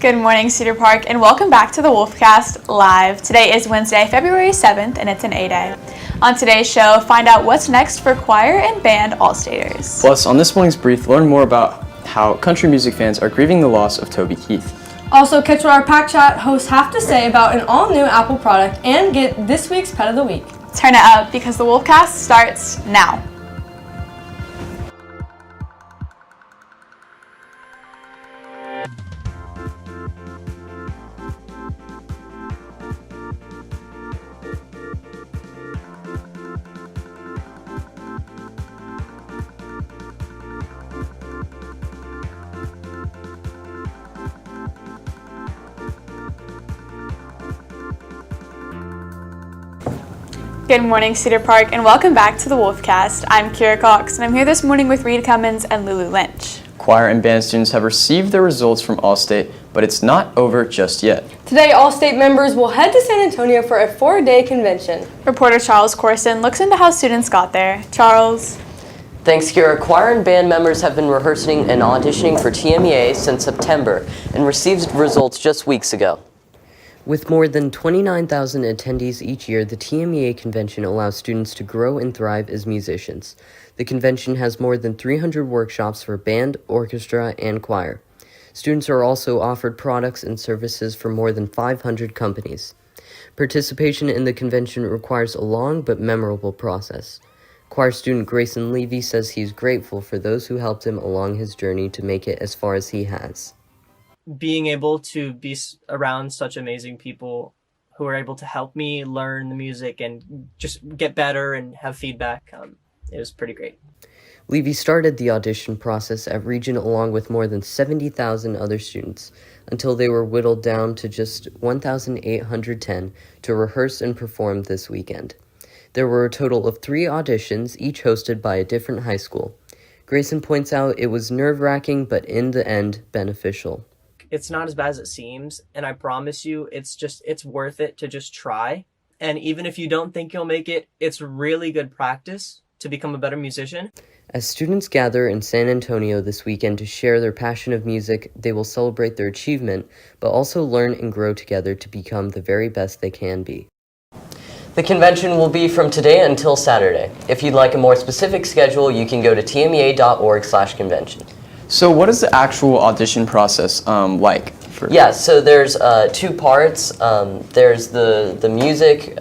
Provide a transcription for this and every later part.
Good morning, Cedar Park, and welcome back to the Wolfcast Live. Today is Wednesday, February 7th, and it's an A-Day. On today's show, find out what's next for choir and band All-Staters. Plus, on this morning's brief, learn more about how country music fans are grieving the loss of Toby Keith. Also, catch what our Pack Chat hosts have to say about an all-new Apple product and get this week's Pet of the Week. Turn it up because the Wolfcast starts now. Good morning, Cedar Park, and welcome back to the Wolfcast. I'm Kira Cox, and I'm here this morning with Reed Cummins and Lulu Lynch. Choir and band students have received their results from All-State, but it's not over just yet. Today, All-State members will head to San Antonio for a 4-day convention. Reporter Charles Corson looks into how students got there. Charles? Thanks, Kira. Choir and band members have been rehearsing and auditioning for TMEA since September and received results just weeks ago. With more than 29,000 attendees each year, the TMEA convention allows students to grow and thrive as musicians. The convention has more than 300 workshops for band, orchestra, and choir. Students are also offered products and services from more than 500 companies. Participation in the convention requires a long but memorable process. Choir student Grayson Levy says he's grateful for those who helped him along his journey to make it as far as he has. Being able to be around such amazing people who are able to help me learn the music and just get better and have feedback, it was pretty great. Levy started the audition process at Region along with more than 70,000 other students until they were whittled down to just 1,810 to rehearse and perform this weekend. There were a total of 3 auditions, each hosted by a different high school. Grayson points out it was nerve-wracking, but in the end, beneficial. It's not as bad as it seems, and I promise you, it's worth it to just try. And even if you don't think you'll make it, it's really good practice to become a better musician. As students gather in San Antonio this weekend to share their passion of music, they will celebrate their achievement, but also learn and grow together to become the very best they can be. The convention will be from today until Saturday. If you'd like a more specific schedule, you can go to tmea.org/convention. So what is the actual audition process like? Yeah, so there's 2 parts. There's the music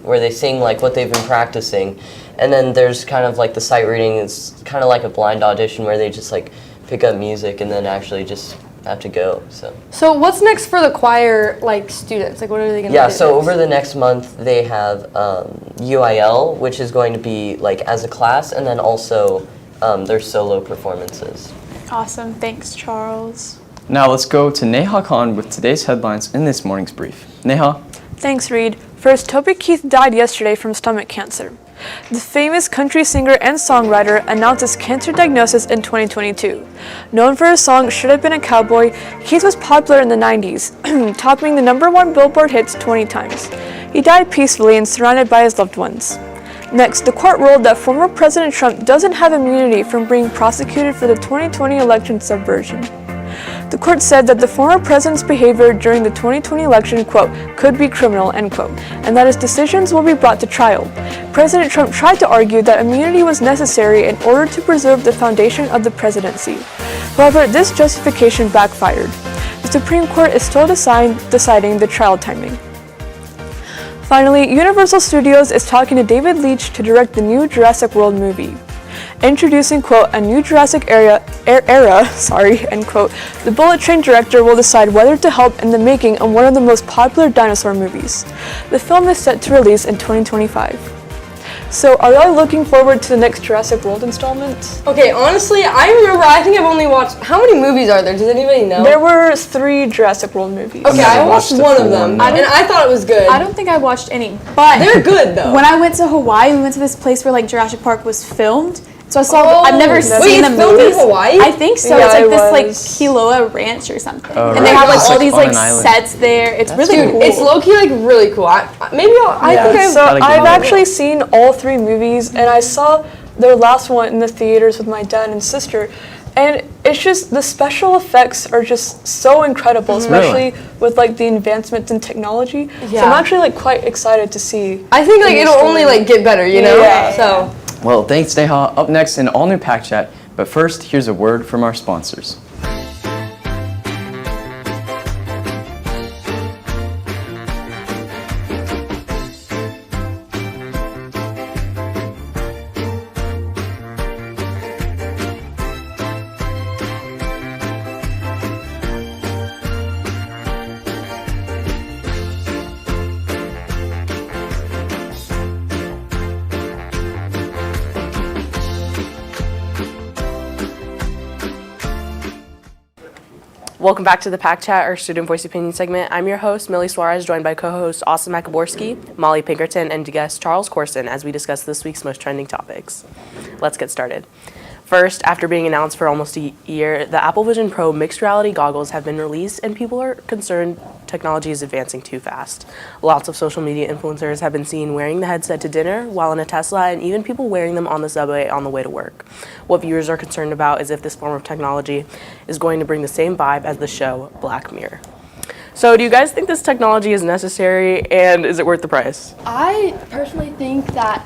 where they sing like what they've been practicing, and then there's kind of like the sight reading. It's kind of like a blind audition where they just like pick up music and then actually just have to go. So what's next for the choir students? What are they going to do? Yeah, so over the next month they have UIL, which is going to be like as a class, and then also their solo performances. Awesome. Thanks, Charles. Now let's go to Neha Khan with today's headlines in this morning's brief. Neha? Thanks, Reed. First, Toby Keith died yesterday from stomach cancer. The famous country singer and songwriter announced his cancer diagnosis in 2022. Known for his song Should Have Been a Cowboy, Keith was popular in the 90s, topping the #1 Billboard hits 20 times. He died peacefully and surrounded by his loved ones. Next, the court ruled that former President Trump doesn't have immunity from being prosecuted for the 2020 election subversion. The court said that the former president's behavior during the 2020 election, quote, could be criminal, end quote, and that his decisions will be brought to trial. President Trump tried to argue that immunity was necessary in order to preserve the foundation of the presidency. However, this justification backfired. The Supreme Court is still deciding the trial timing. Finally, Universal Studios is talking to David Leitch to direct the new Jurassic World movie. Introducing, quote, a new Jurassic era, end quote, the Bullet Train director will decide whether to help in the making of one of the most popular dinosaur movies. The film is set to release in 2025. So, are y'all looking forward to the next Jurassic World installment? Okay, honestly, I think I've only watched... How many movies are there? Does anybody know? There were 3 Jurassic World movies. Okay, I watched one of them, and I thought it was good. I don't think I watched any, but they're good though. When I went to Hawaii, we went to this place where Jurassic Park was filmed. So I saw. I've never seen the filmed movies. in Hawaii? I think so. Yeah, It's this Kiloa Ranch or something, Oh, and they right. have It's all like these on an island. sets there. It's really Dude, cool. it's low-key really cool. I think So Gotta get I've it. actually seen all 3 movies, and I saw the last one in the theaters with my dad and sister. And it's just, the special effects are just so incredible, especially with like the advancements in technology. So I'm actually like quite excited to see. I think like it'll only like get better, you know? Yeah. So Well, thanks, Neha. Up next, an all-new Pack Chat. But first, here's a word from our sponsors. Welcome back to the Pack Chat, our student voice opinion segment. I'm your host, Millie Suarez, joined by co-host Austin Makaborski, Molly Pinkerton, and guest Charles Corson as we discuss this week's most trending topics. Let's get started. First, after being announced for almost a year, the Apple Vision Pro mixed reality goggles have been released, and people are concerned technology is advancing too fast. Lots of social media influencers have been seen wearing the headset to dinner, while in a Tesla, and even people wearing them on the subway on the way to work. What viewers are concerned about is if this form of technology is going to bring the same vibe as the show Black Mirror. So, do you guys think this technology is necessary, and is it worth the price? I personally think that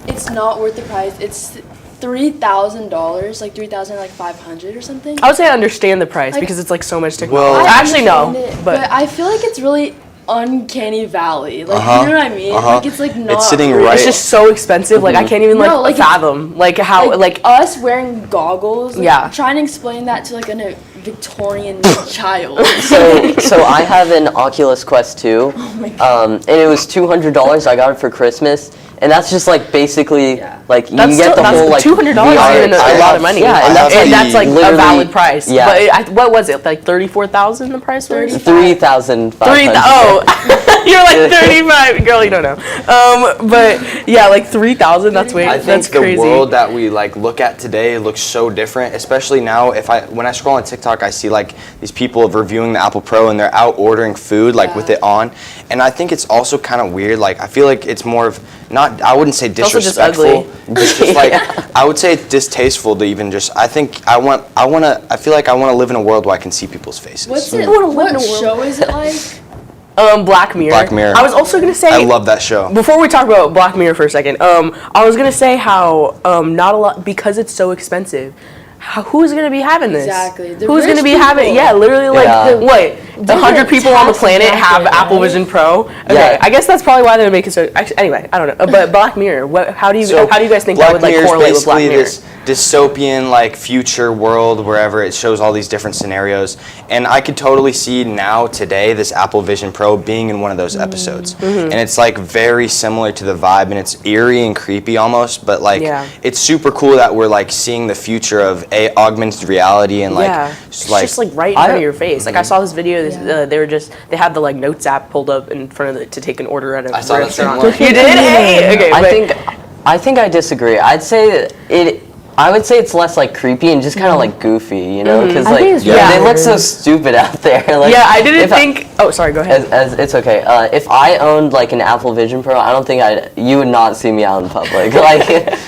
it's not worth the price. It's $3,000, like $3,500 or something. I would say I understand the price because it's like so much technology. I Actually, no, understand it, but I feel like it's really uncanny valley. Like, you know what I mean? Like, it's like not. It's sitting real. right. it's just so expensive. Like I can't even No, like, fathom like how like us wearing goggles. Like, Yeah. Trying to explain that to like a Victorian child. So I have an Oculus Quest 2, and it was $200. I got it for Christmas, and that's just like basically like you that's get the whole like $200 VR. isn't a lot of money. Yeah, and that's like a literally- valid price. Yeah. But what was it? Like 34,000 the price was? 3,500. Oh, you're like 35, girl. You don't know. But yeah, like 3,000. That's way. I think That's the crazy. world that we like look at today looks so different, especially now. When I scroll on TikTok, I see like these people reviewing the Apple Pro and they're out ordering food like with it on, and I think it's also kind of weird. Like I feel like it's more of not. I wouldn't say also just disrespectful. ugly. It's just like I would say it's distasteful to even just. I think I feel like I want to live in a world where I can see people's faces. What's it? What show is it like? Black Mirror. Black Mirror. I was also gonna say. I love that show. Before we talk about Black Mirror for a second, I was gonna say how not a lot because it's so expensive. Who's gonna be having this? Exactly. The Who's gonna rich be having? people. Yeah, literally like Yeah. what? 100 people on the tax planet have bracket, Apple right? Vision Pro. Okay, Yeah. I guess that's probably why they make it so. Actually, anyway, I don't know. But Black Mirror. How do you guys think that would like Mirror is correlate with Black basically Mirror? this dystopian like future world wherever it shows all these different scenarios, and I could totally see now today this Apple Vision Pro being in one of those episodes, and it's like very similar to the vibe, and it's eerie and creepy almost, but like it's super cool that we're like seeing the future of augmented reality and like It's just like right in front of your face. Like I saw this video. They had the like Notes app pulled up in front of to take an order at a I saw that same restaurant. one. You did? Hey, okay. I think I disagree. I would say it's less like creepy and just kind of like goofy, you know, because like they look so stupid out there. Like, yeah, I didn't think. Oh, sorry. Go ahead. It's okay. If I owned like an Apple Vision Pro, I don't think you would not see me out in public. Like.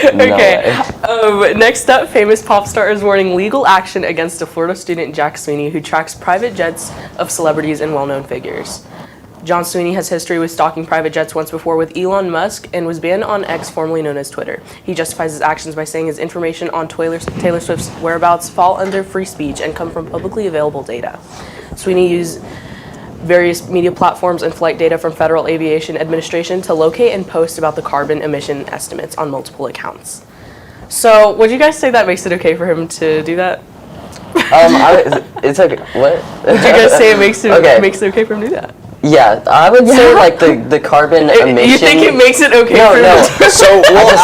Okay. Next up, famous pop star is warning legal action against a Florida student, Jack Sweeney, who tracks private jets of celebrities and well-known figures. John Sweeney has history with stalking private jets once before with Elon Musk and was banned on X, formerly known as Twitter. He justifies his actions by saying his information on Taylor Swift's whereabouts fall under free speech and come from publicly available data. Sweeney used various media platforms and flight data from Federal Aviation Administration to locate and post about the carbon emission estimates on multiple accounts. So, would you guys say that makes it okay for him to do that? It's okay. What? Would you guys say it makes it okay for him to do that? Yeah, I would say like the carbon emission. You think it makes it okay for him to do So well,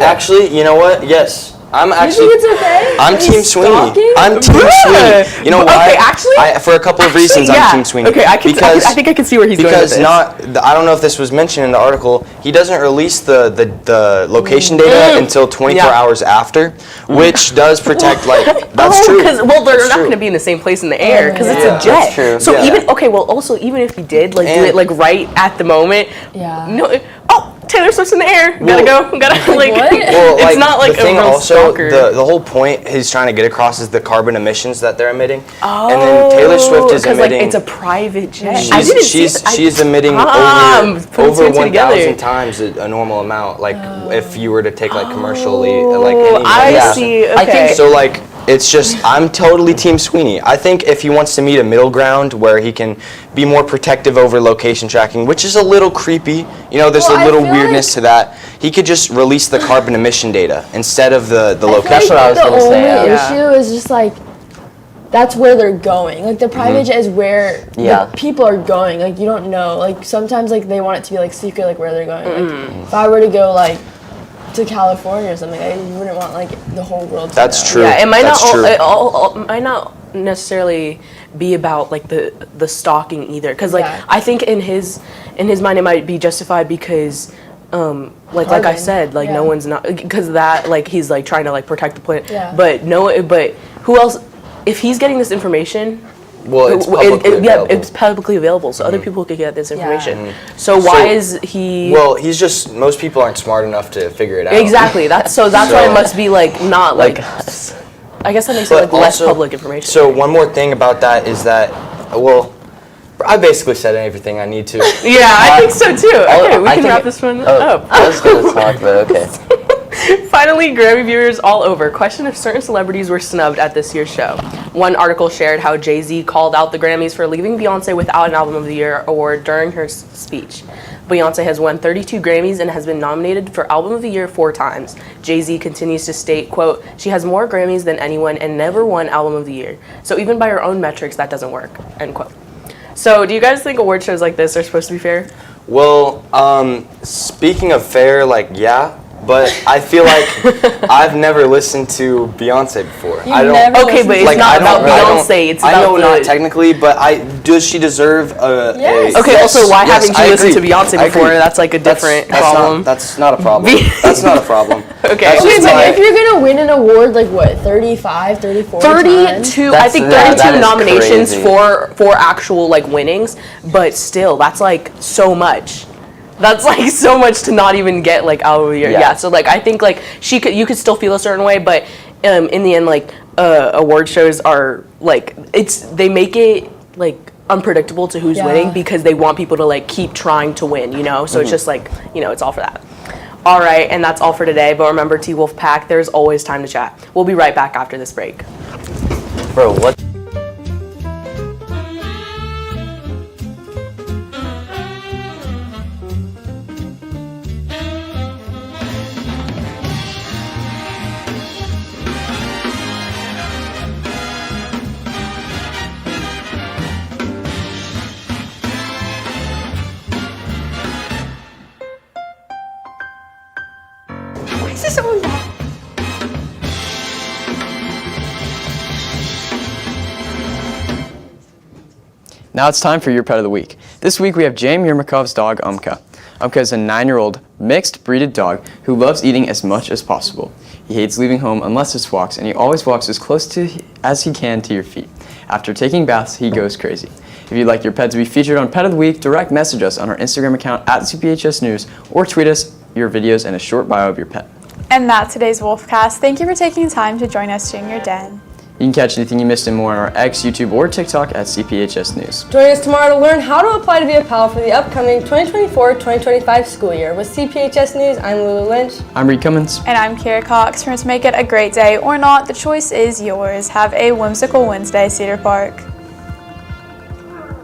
actually, you know what? Yes. I'm actually. You think it's okay? I'm Team Sweeney. stalking? I'm Team Sweeney. You know why? Okay, actually, for a couple of reasons, I'm Team Sweeney. Okay, I think I can see where he's going with this. I don't know if this was mentioned in the article. He doesn't release the location data until 24 hours after, which does protect like that's true. Because they're not going to be in the same place in the air because it's a jet. That's true. So even if he did like do it like right at the moment. Yeah. No. Oh. Taylor Swift's in the air. Gotta go. Gotta like. What? Well, It's not like the a thing real also, stalker. the whole point he's trying to get across is the carbon emissions that they're emitting. Oh, and then Taylor Swift is because emitting. like it's a private jet. I didn't see it. She's emitting putting over two and two 1,000 together. times a normal amount. Like if you were to take like commercially, like any. I yeah. see. I think Okay. So like it's just I'm totally Team Sweeney. I think if he wants to meet a middle ground where he can be more protective over location tracking, which is a little creepy, you know, there's Well, a I little feel weirdness to that. He could just release the carbon emission data instead of the location. That's what I was the gonna say, only yeah. issue is just like that's where they're going. Like the private jet is where Yeah. the people are going. Like you don't know. Like sometimes like they want it to be like secret, like where they're going. Like if I were to go like to California or something, I wouldn't want like the whole world to That's know. true. Yeah, it might That's not. true. It might not necessarily be about like the stalking either, because like Yeah. I think in his mind it might be justified because. Like I Carbon, said, like no yeah. one's not because that like he's like trying to like protect the planet. Yeah. But who else? If he's getting this information, Well, it's publicly available. it's publicly available, so other people could get this information. Mm-hmm. So why So- is he? Well, he's just most people aren't smart enough to figure it out. Exactly. That's why So- it must be like not like. Like- I guess that makes it But like less also- public information. So one more thing about that is that, well, I basically said everything I need to. Yeah, I think so too. Okay, we I can think wrap it- this one Oh, up. I was gonna talk, but okay. Finally, Grammy viewers all over question if certain celebrities were snubbed at this year's show. One article shared how Jay-Z called out the Grammys for leaving Beyonce without an Album of the Year award during her speech. Beyonce has won 32 Grammys and has been nominated for Album of the Year 4 times. Jay-Z continues to state, quote, "She has more Grammys than anyone and never won Album of the Year. So even by her own metrics, that doesn't work," end quote. So do you guys think award shows like this are supposed to be fair? Well, speaking of fair, like, yeah, but I feel like I've never listened to Beyonce before. I don't. never Okay, but it's like, not I don't- about I don't- Beyonce. It's I about know the... not technically, but does she deserve a? Yes. a Okay, yes, also, why yes, haven't you I listened to agree. Beyonce I before? agree. That's like a different problem. That's not a problem. That's not a problem. Okay. That's Wait, just but my- if you're gonna win an award, like what, 35, 34 times? 32, I think That 32 is nominations crazy. for actual like winnings, but still, that's like so much. That's like so much to not even get like Album of the Year. Yeah. Yeah. So like I think like you could still feel a certain way, but in the end, like award shows are like they make it like unpredictable to who's Yeah. winning because they want people to like keep trying to win, you know. So it's just like it's all for that. All right, and that's all for today. But remember, T-Wolf Pack, there's always time to chat. We'll be right back after this break. Bro, what? Now it's time for your pet of the week. This week we have Jay Mirmakov's dog, Umka. Umka is a 9-year-old mixed breeded dog who loves eating as much as possible. He hates leaving home unless it's walks, and he always walks as close as he can to your feet. After taking baths, he goes crazy. If you'd like your pet to be featured on Pet of the Week, direct message us on our Instagram account at CPHS News or tweet us your videos and a short bio of your pet. And that's today's Wolfcast. Thank you for taking time to join us during your day. You can catch anything you missed and more on our X, YouTube, or TikTok at CPHS News. Join us tomorrow to learn how to apply to be a pal for the upcoming 2024-2025 school year. With CPHS News, I'm Lulu Lynch. I'm Reed Cummins. And I'm Kira Cox. Remember to make it a great day or not. The choice is yours. Have a whimsical Wednesday, Cedar Park.